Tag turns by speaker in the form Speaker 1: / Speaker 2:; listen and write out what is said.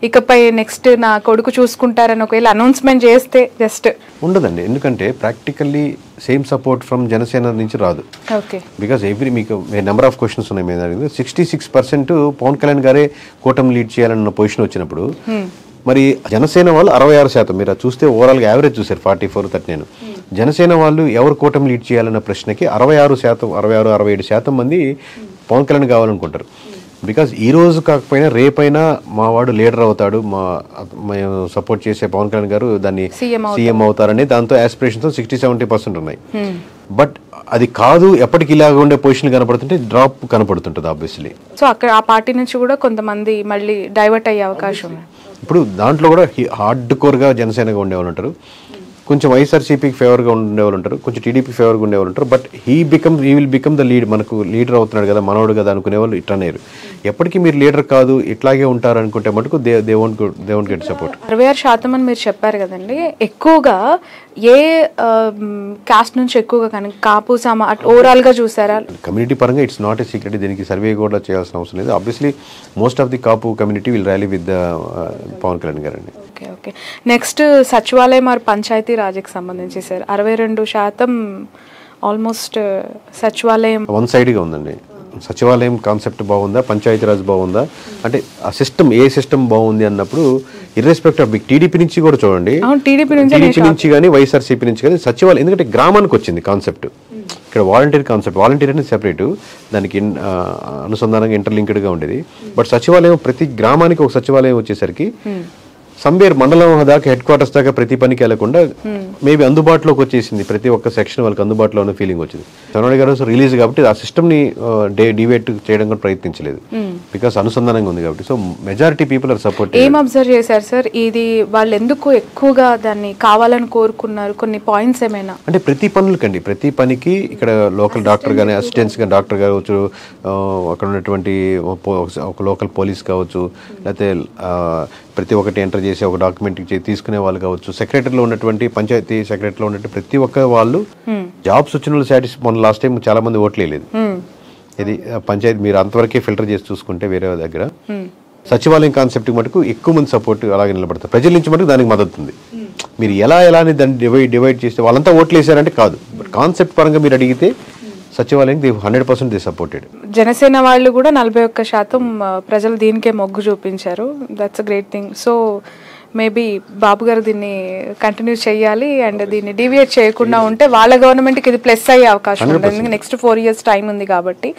Speaker 1: ఇకపై నెక్స్ట్ నా కొడుకు చూసుకుంటారని ఒకవేళ అనౌన్స్మెంట్ చేస్తే జస్ట్
Speaker 2: ఉండదండి. ఎందుకంటే practically same support from Janasena నుంచి రాదు.
Speaker 1: ఓకే,
Speaker 2: బికాస్ మీకు నెంబర్ ఆఫ్ క్వశ్చన్స్ ఉన్నాయి మీద. 66% పవన్ కళ్యాణ్ గారే కూటమి లీడ్ చేయాలన్న పొజిషన్ వచ్చినప్పుడు మరి జనసేన వాళ్ళు 66%. మీరు చూస్తే ఓవరాల్గా యావరేజ్ చూసారు 44-39. జనసేన వాళ్ళు ఎవరు కూటమి లీడ్ చేయాలన్న ప్రశ్నకి 66%, 67% మంది పవన్ కళ్యాణ్ కావాలనుకుంటారు. బికాజ్ ఈ రోజు కాకపోయినా రేపైనా మా వాడు లీడర్ అవుతాడు, మేము సపోర్ట్ చేసే పవన్ కళ్యాణ్ గారు దాన్ని సీఎం అవుతారని దాంతో ఆస్పిరేషన్స్ 60-70% ఉన్నాయి. బట్ అది కాదు, ఎప్పటికి ఇలాగ ఉండే పొజిషన్ కనపడుతుంటే డ్రాప్ కనపడుతుంటుంది ఆబ్వియస్లీ.
Speaker 1: సో అక్కడ ఆ పార్టీ నుంచి కూడా కొంతమంది మళ్ళీ డైవర్ట్ అయ్యే అవకాశం ఉంది.
Speaker 2: ఇప్పుడు దాంట్లో కూడా హార్డ్ కోర్గా జనసేనగా ఉండేవాళ్ళు ఉంటారు, కొంచెం వైఎస్ఆర్సీపీకి ఫేవర్గా ఉండేవాళ్ళు ఉంటారు, కొంచెం టీడీపీ ఫేవర్గా ఉండేవాళ్ళు ఉంటారు. But he will become the lead, మనకు లీడర్ అవుతున్నాడు కదా, మనోడు కదా అనుకునేవాళ్ళు ఇట్లనేరు. ఎప్పటికీ మీరు లీడర్ కాదు, ఇట్లాగే ఉంటారు అనుకుంటే మటుకు దే వోంట్ గెట్ సపోర్ట్.
Speaker 1: 66% అని మీరు చెప్పారు కదండి. ఎక్కువగా ఏ కాస్ట్ నుంచి ఎక్కువగా కానీ కాపు ఓవరాల్ గా చూసారా?
Speaker 2: కమ్యూనిటీ పరంగా ఇట్స్ నాట్ ఏ సీక్రెట్, దీనికి సర్వే కూడా చేయాల్సిన అవసరం లేదు. Obviously most of the Kapu community will rally with the Pawan Kalyan గారు అండి.
Speaker 1: ఓకే ఓకే, నెక్స్ట్ సచివాలయం మరి పంచాయతీ రాజ్కి సంబంధించి సార్ 62% ఆల్మోస్ట్ సచివాలయం
Speaker 2: వన్ సైడ్గా ఉందండి. సచివాలయం కాన్సెప్ట్ బాగుందా, పంచాయతీరాజ్ బాగుందా అంటే ఆ సిస్టమ్ ఏ సిస్టమ్ బాగుంది అన్నప్పుడు ఇర్రెస్పెక్ట్ ఆఫ్ టీడీపీ నుంచి కూడా చూడండి, టీడీపీ నుంచి కానీ వైఎస్ఆర్సీపీ నుంచి కానీ సచివాలయం, ఎందుకంటే గ్రామానికి వచ్చింది కాన్సెప్ట్. ఇక్కడ వాలంటీర్ కాన్సెప్ట్, వాలంటీర్ అనేది సెపరేటు, దానికి అనుసంధానంగా ఇంటర్లింక్డ్గా ఉండేది. బట్ సచివాలయం ప్రతి గ్రామానికి ఒక సచివాలయం వచ్చేసరికి సంబేర్ మండలం దాకా హెడ్ క్వార్టర్స్ దాకా ప్రతి పనికి వెళ్లకుండా మేబీ అందుబాటులోకి వచ్చేసింది, ప్రతి ఒక్క సెక్షన్ వాళ్ళకి అందుబాటులో ఉన్న ఫీలింగ్ వచ్చింది. చంద్రబాబు గారు రిలీజ్ కాబట్టి ఆ సిస్టమ్ ని డివేట్ చేయడం కూడా ప్రయత్నించలేదు, బికాస్ అనుసంధానంగా ఉంది కాబట్టి. So majority people are support.
Speaker 1: ఏం అబ్జర్వ్ చేశారు సార్, ఇది వాళ్ళు ఎందుకు ఎక్కువగా దాన్ని కావాలని కోరుకున్నారు? కొన్ని పాయింట్స్ ఏమైనా
Speaker 2: అంటే ప్రతి పనులకండి, ప్రతి పనికి ఇక్కడ లోకల్ డాక్టర్ కానీ, అసిస్టెంట్స్ కానీ, డాక్టర్ కావచ్చు, అక్కడ ఉన్నటువంటి ఒక లోకల్ పోలీస్ కావచ్చు, లేకపోతే ప్రతి ఒక్కటి ఎంటర్ చేసి ఒక డాక్యుమెంట్ తీసుకునే వాళ్ళు కావచ్చు, సెక్రటరీలో ఉన్నటువంటి పంచాయతీ సెక్రటరీలో ఉన్నటువంటి ప్రతి ఒక్క వాళ్ళు జాబ్స్ వచ్చిన వాళ్ళు మొన్న లాస్ట్ టైం చాలా మంది ఓట్లేదు. ఇది పంచాయతీ మీరు అంతవరకే ఫిల్టర్ చేసి చూసుకుంటే వేరే దగ్గర సచివాలయం కాన్సెప్ట్ మటుకు ఎక్కువ మంది సపోర్ట్ అలాగే నిలబడతారు. ప్రజల నుంచి మటుకు దానికి మద్దతు ఉంది. మీరు ఎలా అని దాన్ని డివైడ్ చేస్తే వాళ్ళంతా ఓట్లు వేసారంటే కాదు, బట్ కాన్సెప్ట్ పరంగా మీరు అడిగితే సచివాలయం 100% సపోర్టెడ్.
Speaker 1: జనసేన వాళ్ళు కూడా 41% ప్రజలు దీనికే మొగ్గు చూపించారు. That's a great thing. So maybe Babu garu దీన్ని కంటిన్యూ చేయాలి అండ్ దీన్ని డీవియేట్ చేయకుండా ఉంటే వాళ్ళ గవర్నమెంట్కి ఇది ప్లస్ అయ్యే అవకాశం ఉంది. నెక్స్ట్ 4 years టైం ఉంది కాబట్టి